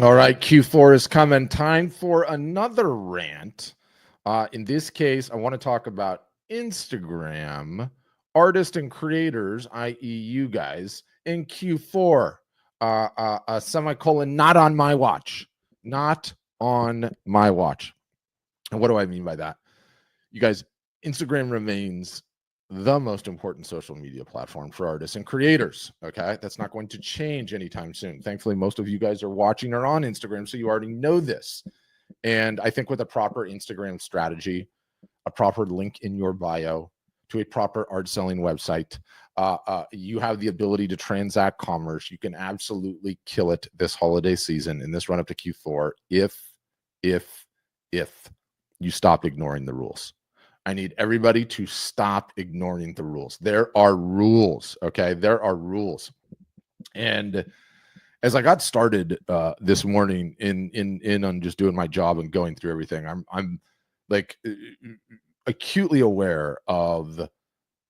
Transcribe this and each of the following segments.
All right, Q4 is coming. Time for another rant. In this case, I want to talk about Instagram artists and creators, i.e., you guys, in Q4. Semicolon, not on my watch. Not on my watch. And what do I mean by that? You guys, Instagram remains the most important social media platform for artists and creators. Okay. That's not going to change anytime soon. Thankfully, most of you guys are watching or on Instagram, so you already know this. And I think with a proper Instagram strategy, a proper link in your bio to a proper art selling website, you have the ability to transact commerce. You can absolutely kill it this holiday season in this run up to Q4 if you stop ignoring the rules. I need everybody to stop ignoring the rules. There are rules, okay? There are rules. And as I got started this morning in on just doing my job and going through everything, I'm like acutely aware of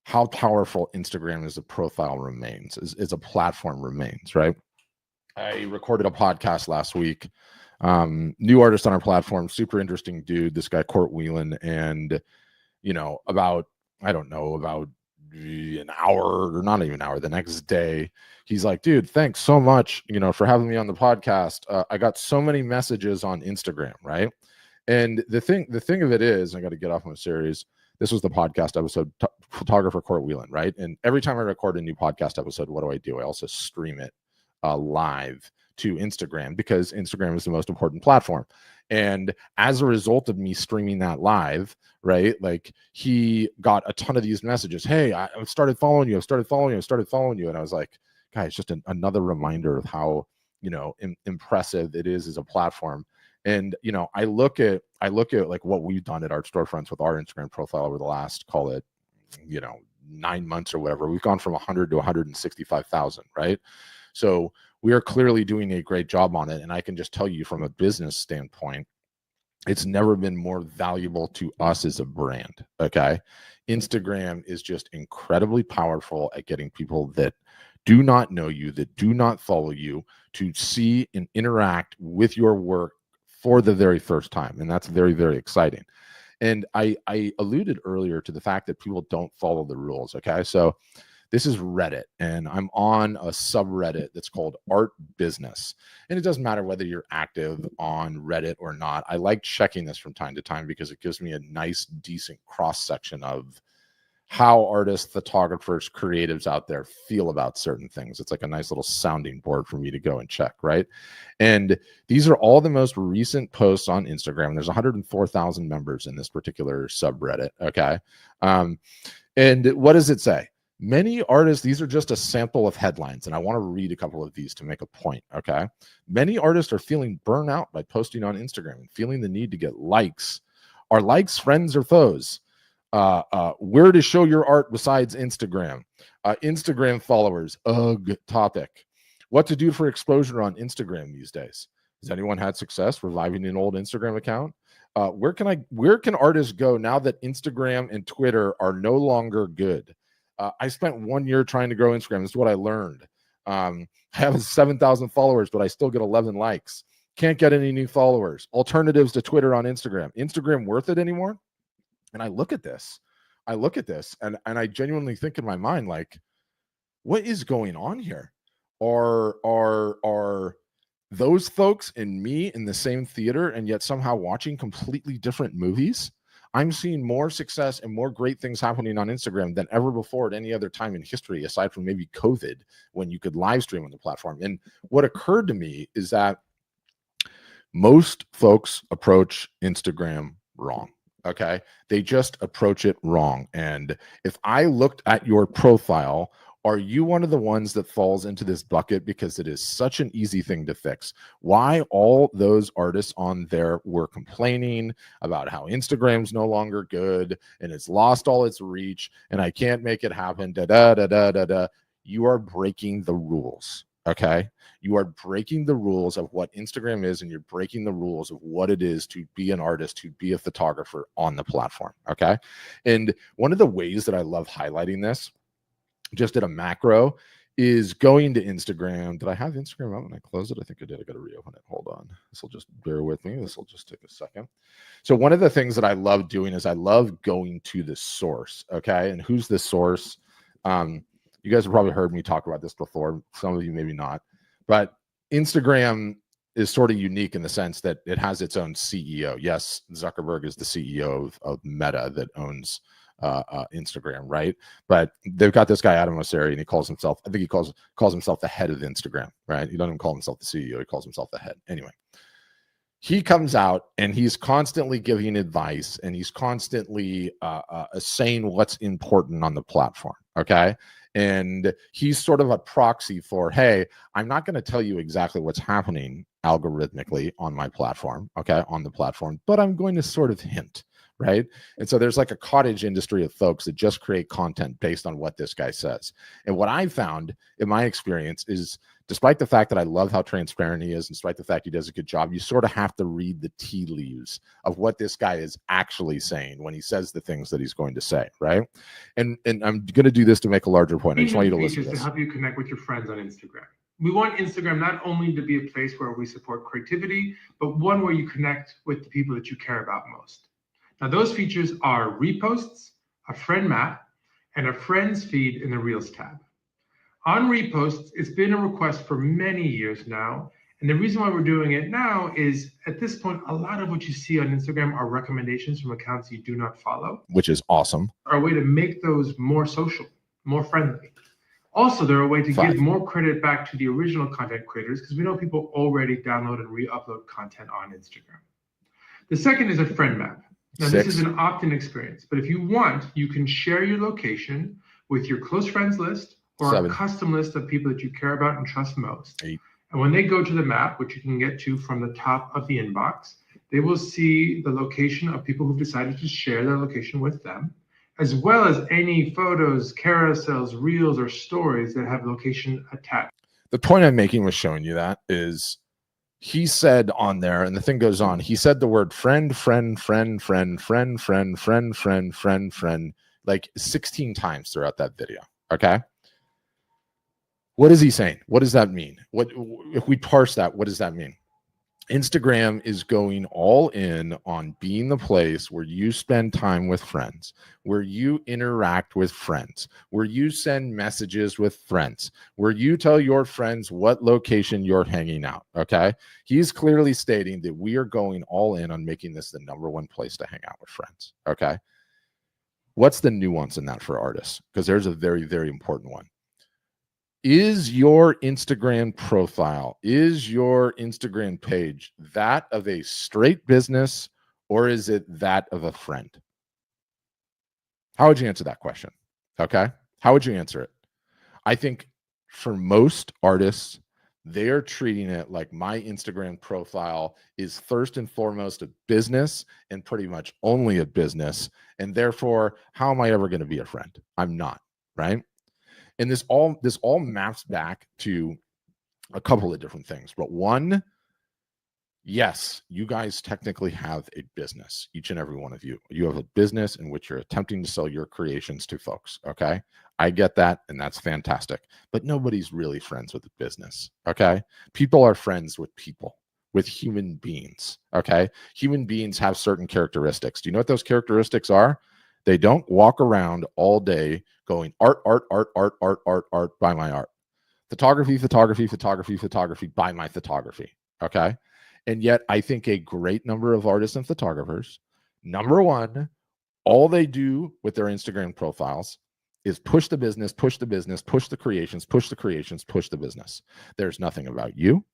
how powerful Instagram as a profile remains, as a platform remains, right? I recorded a podcast last week. New artist on our platform, super interesting dude, this guy Court Whelan, and about an hour, or not even an hour, the next day, he's like, dude, thanks so much, for having me on the podcast. I got so many messages on Instagram, right? And the thing of it is, I got to get off my series. This was the podcast episode, photographer Court Whelan, right? And every time I record a new podcast episode, what do? I also stream it live to Instagram, because Instagram is the most important platform. And as a result of me streaming that live, right, like he got a ton of these messages. Hey, I started following you. And I was like, guys, just another reminder of how, impressive it is as a platform. And, I look at like what we've done at Art Storefronts with our Instagram profile over the last, call it, 9 months or whatever. We've gone from 100 to 165,000, right? So we are clearly doing a great job on it. And I can just tell you from a business standpoint, it's never been more valuable to us as a brand. Okay. Instagram is just incredibly powerful at getting people that do not know you, that do not follow you, to see and interact with your work for the very first time. And that's very, very exciting. And I alluded earlier to the fact that people don't follow the rules. Okay. So this is Reddit, and I'm on a subreddit that's called Art Business. And it doesn't matter whether you're active on Reddit or not. I like checking this from time to time because it gives me a nice, decent cross section of how artists, photographers, creatives out there feel about certain things. It's like a nice little sounding board for me to go and check, right? And these are all the most recent posts on Instagram. There's 104,000 members in this particular subreddit, okay? And what does it say? Many artists, these are just a sample of headlines, and I want to read a couple of these to make a point, okay? Many artists are feeling burnout by posting on Instagram and feeling the need to get likes. Are likes friends or foes? Where to show your art besides Instagram? Instagram followers, ugh, topic. What to do for exposure on Instagram these days? Has anyone had success reviving an old Instagram account? Where can artists go now that Instagram and Twitter are no longer good? I spent 1 year trying to grow Instagram. This is what I learned. I have 7,000 followers, but I still get 11 likes. Can't get any new followers. Alternatives to Twitter on Instagram. Instagram worth it anymore? And I look at this, and I genuinely think in my mind, like, what is going on here? Are those folks and me in the same theater and yet somehow watching completely different movies? I'm seeing more success and more great things happening on Instagram than ever before at any other time in history, aside from maybe COVID, when you could live stream on the platform. And what occurred to me is that most folks approach Instagram wrong. Okay. They just approach it wrong. And if I looked at your profile, are you one of the ones that falls into this bucket because it is such an easy thing to fix? Why all those artists on there were complaining about how Instagram's no longer good and it's lost all its reach and I can't make it happen, da da da da da da. You are breaking the rules. Okay. You are breaking the rules of what Instagram is, and you're breaking the rules of what it is to be an artist, to be a photographer on the platform. Okay. And one of the ways that I love highlighting this, just at a macro, is going to Instagram. Did I have Instagram up when I closed it? I think I did. I got to reopen it. Hold on. This will just bear with me. This will just take a second. So one of the things that I love doing is I love going to the source. Okay. And who's the source? You guys have probably heard me talk about this before. Some of you maybe not, but Instagram is sort of unique in the sense that it has its own CEO. Yes, Zuckerberg is the CEO of Meta that owns Instagram, right? But they've got this guy Adam Mosseri, and he calls himself, I think he calls himself the head of Instagram, right? He doesn't even call himself the CEO, he calls himself the head. Anyway, he comes out and he's constantly giving advice, and he's constantly saying what's important on the platform, okay? And he's sort of a proxy for, hey, I'm not going to tell you exactly what's happening algorithmically on my platform, okay, on the platform, but I'm going to sort of hint, right? And so there's like a cottage industry of folks that just create content based on what this guy says. And what I found in my experience is, despite the fact that I love how transparent he is, and despite the fact he does a good job, you sort of have to read the tea leaves of what this guy is actually saying when he says the things that he's going to say, right? And I'm going to do this to make a larger point. I just want you to listen to this. To help you connect with your friends on Instagram. We want Instagram not only to be a place where we support creativity, but one where you connect with the people that you care about most. Now, those features are reposts, a friend map, and a friends feed in the Reels tab. On reposts, it's been a request for many years now. And the reason why we're doing it now is, at this point, a lot of what you see on Instagram are recommendations from accounts you do not follow. Which is awesome. Are a way to make those more social, more friendly. Also, they're a way to give more credit back to the original content creators, because we know people already download and re-upload content on Instagram. The second is a friend map. Now, this is an opt-in experience, but if you want, you can share your location with your close friends list or a custom list of people that you care about and trust most. 8. And when they go to the map, which you can get to from the top of the inbox, they will see the location of people who've decided to share their location with them, as well as any photos, carousels, reels, or stories that have location attached. The point I'm making with showing you that is, he said on there, and the thing goes on, he said the word friend, like 16 times throughout that video, okay? What is he saying? What does that mean? What if we parse that? What does that mean? Instagram is going all in on being the place where you spend time with friends, where you interact with friends, where you send messages with friends, where you tell your friends what location you're hanging out, okay? He's clearly stating that we are going all in on making this the #1 place to hang out with friends, okay? What's the nuance in that for artists? Because there's a very, very important one. Is your Instagram profile, is your Instagram page that of a straight business, or is it that of a friend? How would you answer that question? Okay. How would you answer it? I think for most artists, they are treating it like my Instagram profile is first and foremost a business, and pretty much only a business. And therefore, how am I ever going to be a friend? I'm not, right? And this all maps back to a couple of different things. But one, yes, you guys technically have a business, each and every one of you. You have a business in which you're attempting to sell your creations to folks, okay? I get that, and that's fantastic. But nobody's really friends with a business, okay? People are friends with people, with human beings, okay? Human beings have certain characteristics. Do you know what those characteristics are? They don't walk around all day going art, buy my art. Photography, buy my photography, okay? And yet I think a great number of artists and photographers, #1, all they do with their Instagram profiles is push the business, push the creations, push the business. There's nothing about you.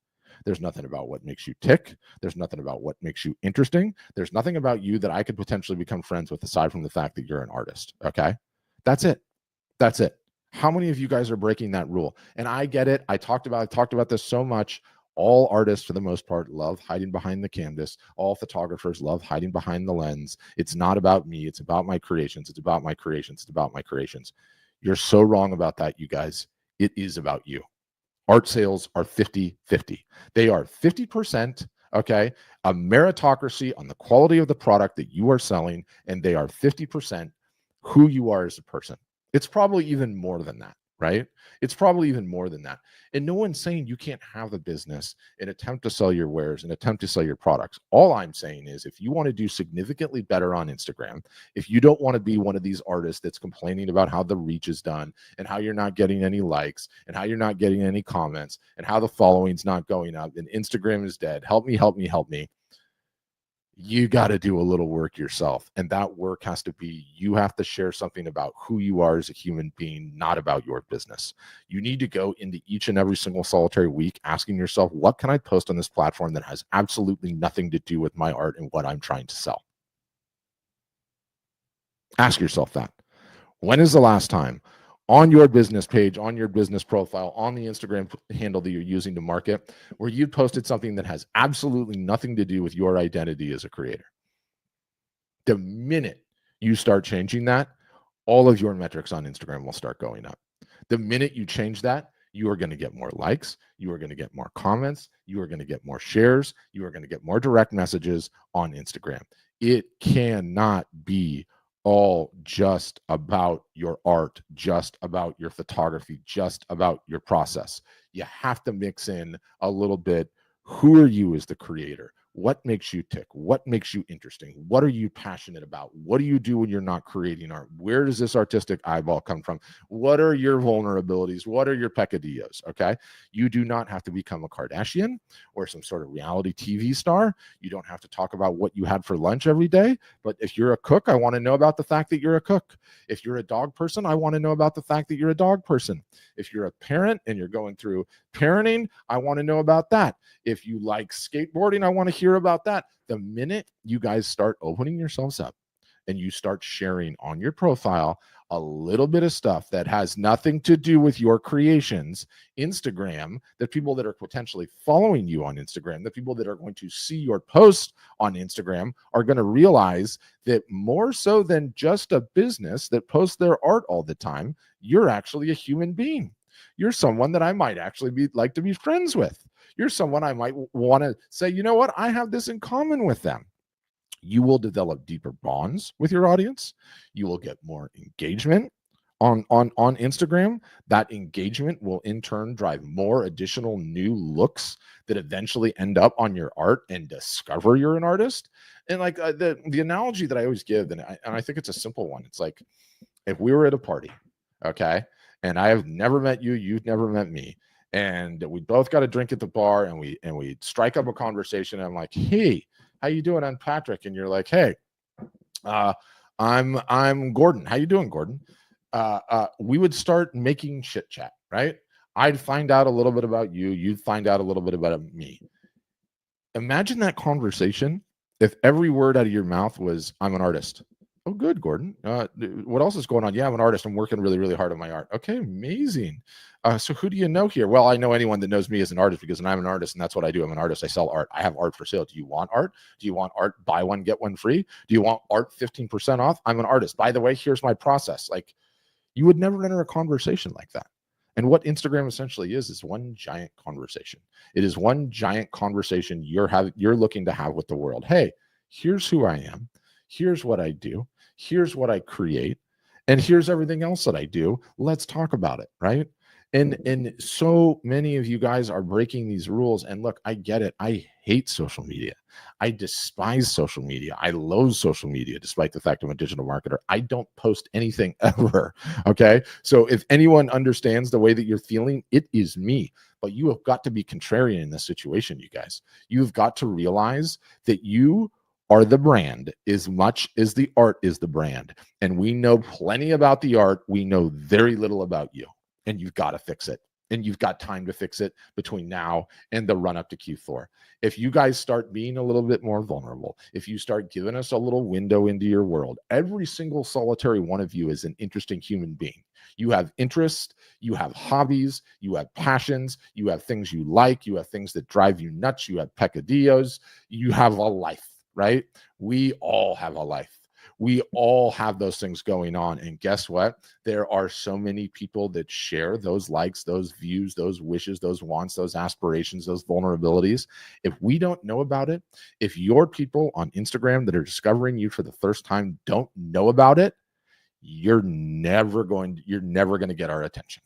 There's nothing about what makes you tick. There's nothing about what makes you interesting. There's nothing about you that I could potentially become friends with, aside from the fact that you're an artist. Okay. That's it. That's it. How many of you guys are breaking that rule? And I get it. I talked about this so much. All artists, for the most part, love hiding behind the canvas. All photographers love hiding behind the lens. It's not about me. It's about my creations. It's about my creations. It's about my creations. You're so wrong about that, you guys. It is about you. Art sales are 50-50. They are 50%, okay, a meritocracy on the quality of the product that you are selling, and they are 50% who you are as a person. It's probably even more than that, right? It's probably even more than that. And no one's saying you can't have a business and attempt to sell your wares and attempt to sell your products. All I'm saying is if you want to do significantly better on Instagram, if you don't want to be one of these artists that's complaining about how the reach is done and how you're not getting any likes and how you're not getting any comments and how the following's not going up and Instagram is dead, help me, help me, help me. You got to do a little work yourself. And that work has to be, you have to share something about who you are as a human being, not about your business. You need to go into each and every single solitary week asking yourself, what can I post on this platform that has absolutely nothing to do with my art and what I'm trying to sell? Ask yourself that. When is the last time on your business page, on your business profile, on the Instagram handle that you're using to market, where you posted something that has absolutely nothing to do with your identity as a creator? The minute you start changing that, all of your metrics on Instagram will start going up. The minute you change that, you are going to get more likes, you are going to get more comments, you are going to get more shares, you are going to get more direct messages on Instagram. It cannot be all just about your art, just about your photography, just about your process. You have to mix in a little bit. Who are you as the creator? What makes you tick? What makes you interesting? What are you passionate about? What do you do when you're not creating art? Where does this artistic eyeball come from? What are your vulnerabilities? What are your peccadillos? Okay. You do not have to become a Kardashian or some sort of reality TV star. You don't have to talk about what you had for lunch every day. But if you're a cook, I want to know about the fact that you're a cook. If you're a dog person, I want to know about the fact that you're a dog person. If you're a parent and you're going through parenting, I want to know about that. If you like skateboarding, I want to hear about that. The minute you guys start opening yourselves up and you start sharing on your profile a little bit of stuff that has nothing to do with your creations, Instagram, the people that are potentially following you on Instagram, the people that are going to see your post on Instagram are going to realize that more so than just a business that posts their art all the time, you're actually a human being. You're someone that I might actually like to be friends with. You're someone I might want to say, you know what, I have this in common with them. You will develop deeper bonds with your audience. You will get more engagement on Instagram. That engagement will in turn drive more additional new looks that eventually end up on your art and discover you're an artist. And like the analogy that I always give, and I think it's a simple one. It's like if we were at a party, okay, and I have never met you, you've never met me, and we both got a drink at the bar, and we strike up a conversation. And I'm like, hey, how you doing? I'm Patrick. And you're like, hey, I'm Gordon. How you doing, Gordon? We would start making chit chat, right? I'd find out a little bit about you. You'd find out a little bit about me. Imagine that conversation if every word out of your mouth was, I'm an artist. Oh, good, Gordon. What else is going on? Yeah, I'm an artist. I'm working really, really hard on my art. Okay, amazing. So who do you know here? Well, I know anyone that knows me as an artist because I'm an artist and that's what I do. I'm an artist. I sell art. I have art for sale. Do you want art? Do you want art? Buy one, get one free? Do you want art 15% off? I'm an artist. By the way, here's my process. Like, you would never enter a conversation like that. And what Instagram essentially is one giant conversation. It is one giant conversation you're looking to have with the world. Hey, here's who I am. Here's what I do. Here's what I create. And here's everything else that I do. Let's talk about it, right? And so many of you guys are breaking these rules. And look, I get it. I hate social media. I despise social media. I loathe social media, despite the fact I'm a digital marketer. I don't post anything ever. Okay. So if anyone understands the way that you're feeling, it is me. But you have got to be contrarian in this situation, you guys. You've got to realize that you are the brand as much as the art is the brand. And we know plenty about the art. We know very little about you. And you've got to fix it. And you've got time to fix it between now and the run up to Q4. If you guys start being a little bit more vulnerable, if you start giving us a little window into your world, every single solitary one of you is an interesting human being. You have interests, you have hobbies, you have passions, you have things you like, you have things that drive you nuts, you have peccadillos, you have a life, right? We all have a life. We all have those things going on. And guess what? There are so many people that share those likes, those views, those wishes, those wants, those aspirations, those vulnerabilities. If we don't know about it, if your people on Instagram that are discovering you for the first time don't know about it, you're never going to get our attention.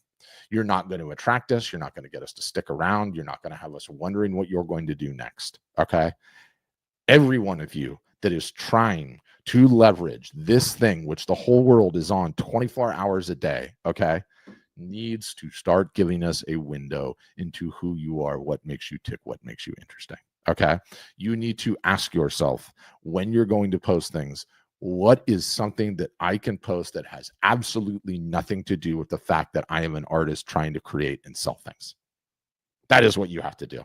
You're not going to attract us. You're not going to get us to stick around. You're not going to have us wondering what you're going to do next. Okay. Every one of you that is trying to leverage this thing, which the whole world is on 24 hours a day, okay, needs to start giving us a window into who you are, what makes you tick, what makes you interesting. Okay. You need to ask yourself when you're going to post things, what is something that I can post that has absolutely nothing to do with the fact that I am an artist trying to create and sell things? That is what you have to do.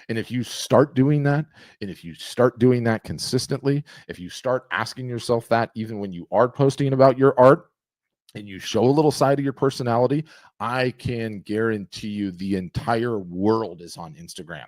And if you start doing that, and if you start doing that consistently, if you start asking yourself that even when you are posting about your art, and you show a little side of your personality, I can guarantee you the entire world is on Instagram.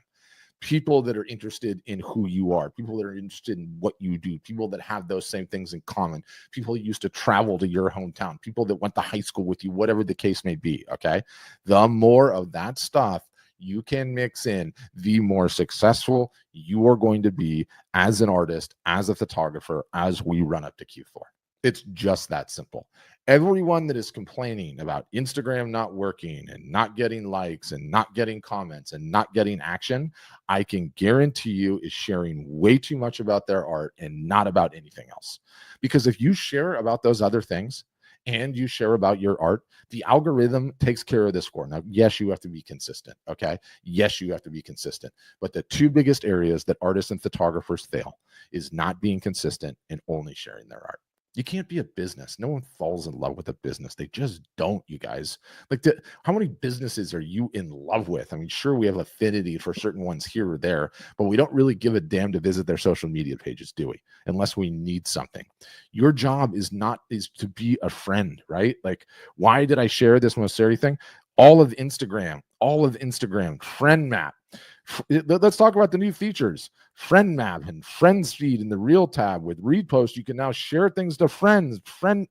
People that are interested in who you are, people that are interested in what you do, people that have those same things in common, people who used to travel to your hometown, people that went to high school with you, whatever the case may be, okay? The more of that stuff you can mix in, the more successful you are going to be as an artist, as a photographer, as we run up to Q4. It's just that simple. Everyone that is complaining about Instagram not working and not getting likes and not getting comments and not getting action, I can guarantee you is sharing way too much about their art and not about anything else. Because if you share about those other things and you share about your art, the algorithm takes care of the score. Now, yes, you have to be consistent. Okay. Yes, you have to be consistent. But the two biggest areas that artists and photographers fail is not being consistent and only sharing their art. You can't be a business. No one falls in love with a business. They just don't, you guys. Like, how many businesses are you in love with? I mean, sure, we have affinity for certain ones here or there, but we don't really give a damn to visit their social media pages, do we? Unless we need something. Your job is to be a friend, right? Like, why did I share this Mosseri thing? All of Instagram, friend map. Let's talk about the new features. Friend map and friends feed in the reel tab with repost. You can now share things to friends. Friend.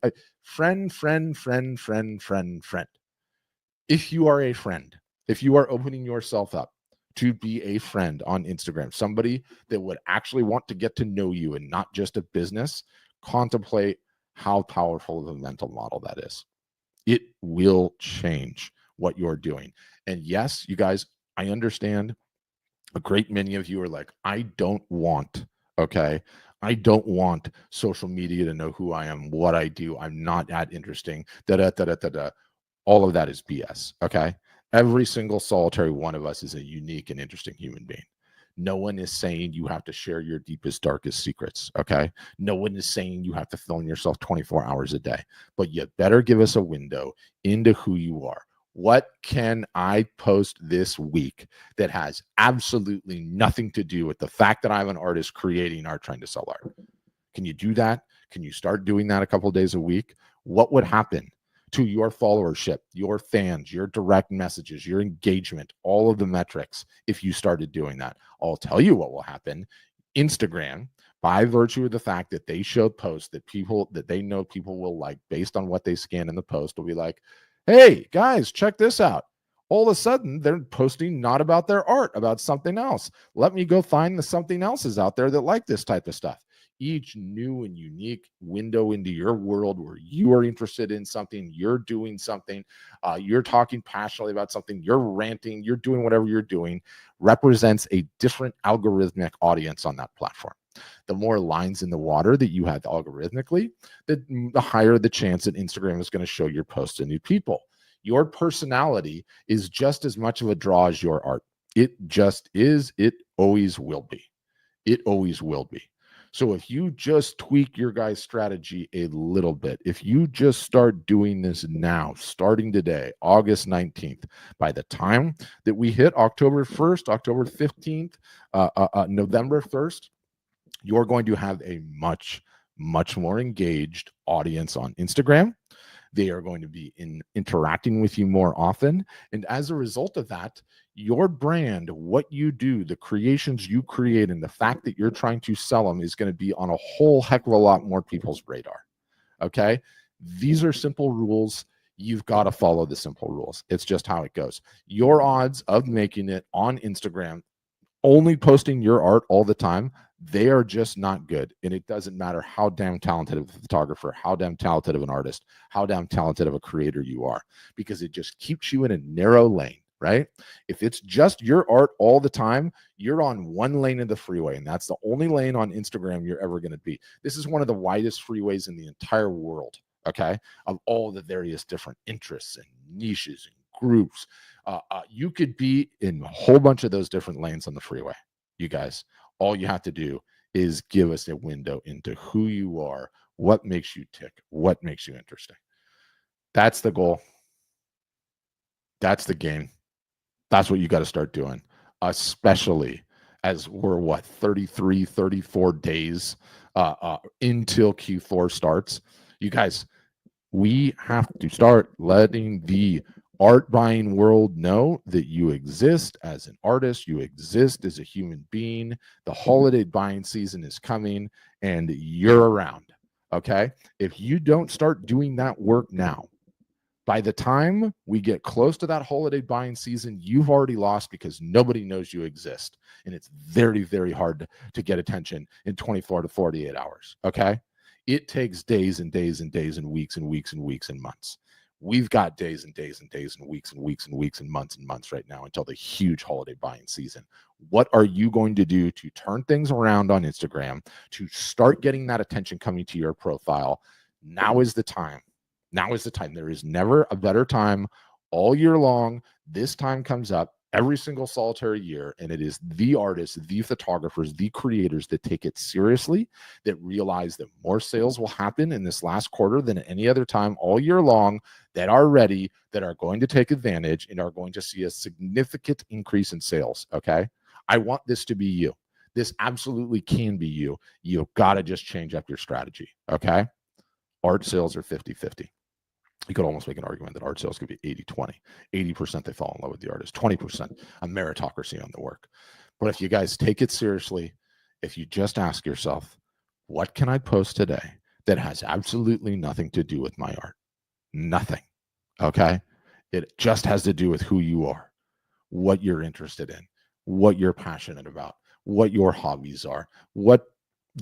If you are a friend, if you are opening yourself up to be a friend on Instagram, somebody that would actually want to get to know you and not just a business, contemplate how powerful of a mental model that is. It will change what you're doing. And yes, you guys, I understand a great many of you are like, I don't want social media to know who I am, what I do. I'm not that interesting. All of that is BS. Okay. Every single solitary one of us is a unique and interesting human being. No one is saying you have to share your deepest, darkest secrets. Okay. No one is saying you have to film yourself 24 hours a day, but you better give us a window into who you are. What can I post this week that has absolutely nothing to do with the fact that I'm an artist creating art, trying to sell art? Can you do that? Can you start doing that a couple of days a week? What would happen to your followership, your fans, your direct messages, your engagement, all of the metrics if you started doing that? I'll tell you what will happen. Instagram, by virtue of the fact that they show posts that they know people will like based on what they scan in the post, will be like, hey, guys, check this out. All of a sudden, they're posting not about their art, about something else. Let me go find the something else's out there that like this type of stuff. Each new and unique window into your world where you are interested in something, you're doing something, you're talking passionately about something, you're ranting, you're doing whatever you're doing, represents a different algorithmic audience on that platform. The more lines in the water that you have algorithmically, the higher the chance that Instagram is going to show your posts to new people. Your personality is just as much of a draw as your art. It just is. It always will be. It always will be. So if you just tweak your guys' strategy a little bit, if you just start doing this now, starting today, August 19th, by the time that we hit October 1st, October 15th, November 1st, you're going to have a much, much more engaged audience on Instagram. They are going to be interacting with you more often. And as a result of that, your brand, what you do, the creations you create, and the fact that you're trying to sell them is going to be on a whole heck of a lot more people's radar. Okay? These are simple rules. You've got to follow the simple rules. It's just how it goes. Your odds of making it on Instagram, only posting your art all the time, They are just not good. And it doesn't matter how damn talented of a photographer, how damn talented of an artist, how damn talented of a creator you are, because it just keeps you in a narrow lane, right? If it's just your art all the time, you're on one lane of the freeway, and that's the only lane on Instagram you're ever going to be. This is one of the widest freeways in the entire world, okay, of all the various different interests and niches and groups. You could be in a whole bunch of those different lanes on the freeway. You guys, all you have to do is give us a window into who you are, what makes you tick, what makes you interesting. That's the goal. That's the game. That's what you got to start doing, especially as we're 33, 34 days until Q4 starts. You guys, we have to start letting the art buying world know that you exist as an artist, you exist as a human being. The holiday buying season is coming and you're around. Okay. If you don't start doing that work now, by the time we get close to that holiday buying season, you've already lost because nobody knows you exist. And it's very, very hard to get attention in 24 to 48 hours. Okay. It takes days and days and days and weeks and weeks and weeks and months. We've got days and days and days and weeks and weeks and weeks and months right now until the huge holiday buying season. What are you going to do to turn things around on Instagram, to start getting that attention coming to your profile? Now is the time. Now is the time. There is never a better time all year long. This time comes up every single solitary year, and it is the artists, the photographers, the creators that take it seriously, that realize that more sales will happen in this last quarter than any other time all year long, that are ready, that are going to take advantage, and are going to see a significant increase in sales. Okay. I want this to be you. This absolutely can be you. You've got to just change up your strategy. Okay. Art sales are 50-50. You could almost make an argument that art sales could be 80-20. 80% they fall in love with the artist, 20% a meritocracy on the work. But if you guys take it seriously, if you just ask yourself, what can I post today that has absolutely nothing to do with my art? Nothing. Okay. It just has to do with who you are, what you're interested in, what you're passionate about, what your hobbies are, what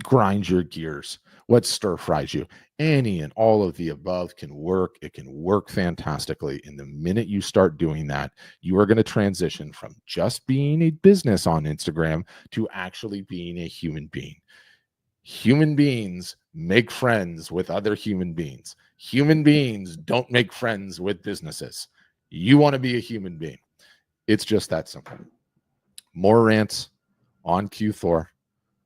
grinds your gears, what stir fries you. Any and all of the above can work. It can work fantastically. And the minute you start doing that, you are going to transition from just being a business on Instagram to actually being a human being. Human beings make friends with other human beings. Human beings don't make friends with businesses. You want to be a human being. It's just that simple. More rants on Q4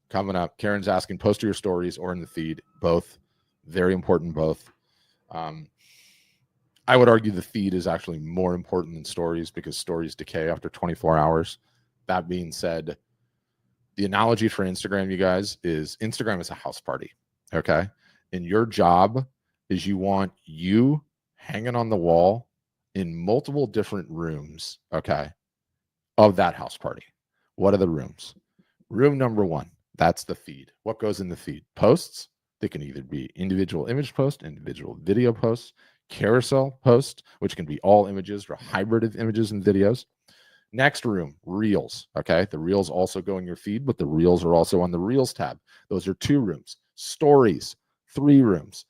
coming up. Karen's asking, post your stories or in the feed. Both. Very important, both. I would argue the feed is actually more important than stories because stories decay after 24 hours. That being said, the analogy for Instagram, you guys, is Instagram is a house party. Okay. And your job is you want you hanging on the wall in multiple different rooms. Okay. Of that house party. What are the rooms? Room number one. That's the feed. What goes in the feed? Posts. They can either be individual image posts, individual video posts, carousel posts, which can be all images or a hybrid of images and videos. Next room, reels. Okay. The reels also go in your feed, but the reels are also on the reels tab. Those are 2 rooms. Stories, 3 rooms.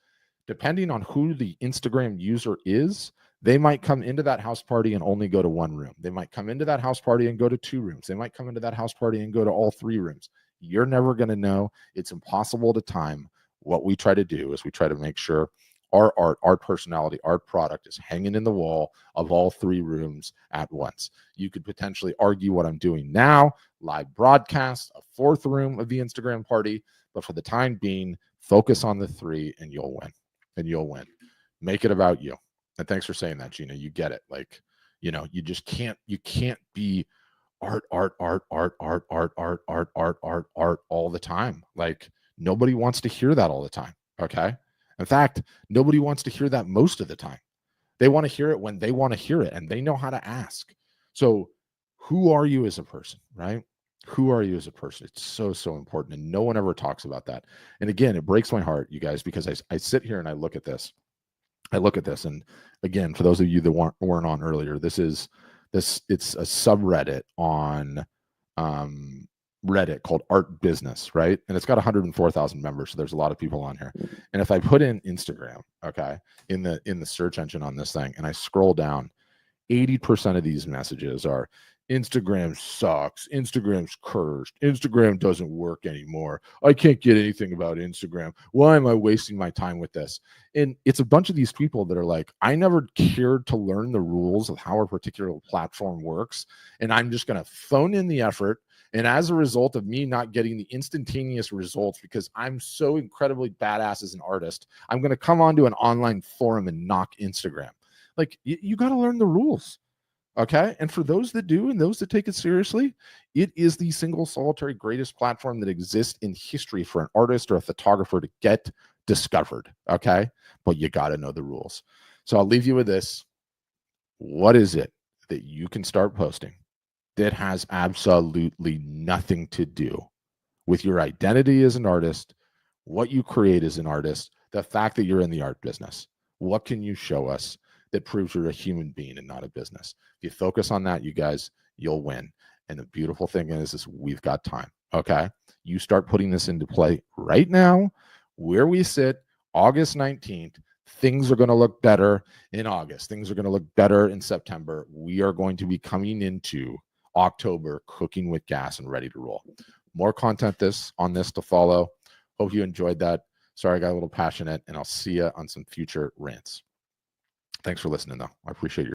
Depending on who the Instagram user is, they might come into that house party and only go to 1 room. They might come into that house party and go to 2 rooms. They might come into that house party and go to all 3 rooms. You're never going to know. It's impossible to time. What we try to do is we try to make sure our art, our personality, our product is hanging in the wall of all 3 rooms at once. You could potentially argue what I'm doing now, live broadcast, a 4th room of the Instagram party, but for the time being, focus on the 3 and you'll win. And you'll win. Make it about you. And thanks for saying that, Gina. You get it. Like, you just can't be art all the time. Like, nobody wants to hear that all the time. Okay. In fact, nobody wants to hear that most of the time. They want to hear it when they want to hear it and they know how to ask. So who are you as a person, right? Who are you as a person? It's so, so important. And no one ever talks about that. And again, it breaks my heart, you guys, because I sit here and I look at this. And again, for those of you that weren't on earlier, it's a subreddit on subreddit called Art Business, right? And it's got 104,000 members, so there's a lot of people on here. And if I put in Instagram, okay, in the search engine on this thing, and I scroll down, 80% of these messages are Instagram sucks, Instagram's cursed, Instagram doesn't work anymore, I can't get anything about Instagram, why am I wasting my time with this? And it's a bunch of these people that are like, I never cared to learn the rules of how a particular platform works, and I'm just going to phone in the effort. And as a result of me not getting the instantaneous results because I'm so incredibly badass as an artist, I'm going to come onto an online forum and knock Instagram. Like, you got to learn the rules. Okay. And for those that do and those that take it seriously, it is the single solitary greatest platform that exists in history for an artist or a photographer to get discovered. Okay. But you got to know the rules. So I'll leave you with this. What is it that you can start posting that has absolutely nothing to do with your identity as an artist, what you create as an artist, the fact that you're in the art business? What can you show us that proves you're a human being and not a business? If you focus on that, you guys, you'll win. And the beautiful thing is we've got time. Okay. You start putting this into play right now, where we sit, August 19th. Things are going to look better in August. Things are going to look better in September. We are going to be coming into October cooking with gas and ready to roll. More content on this to follow. Hope you enjoyed that. Sorry, I got a little passionate, and I'll see you on some future rants. Thanks for listening, though. I appreciate your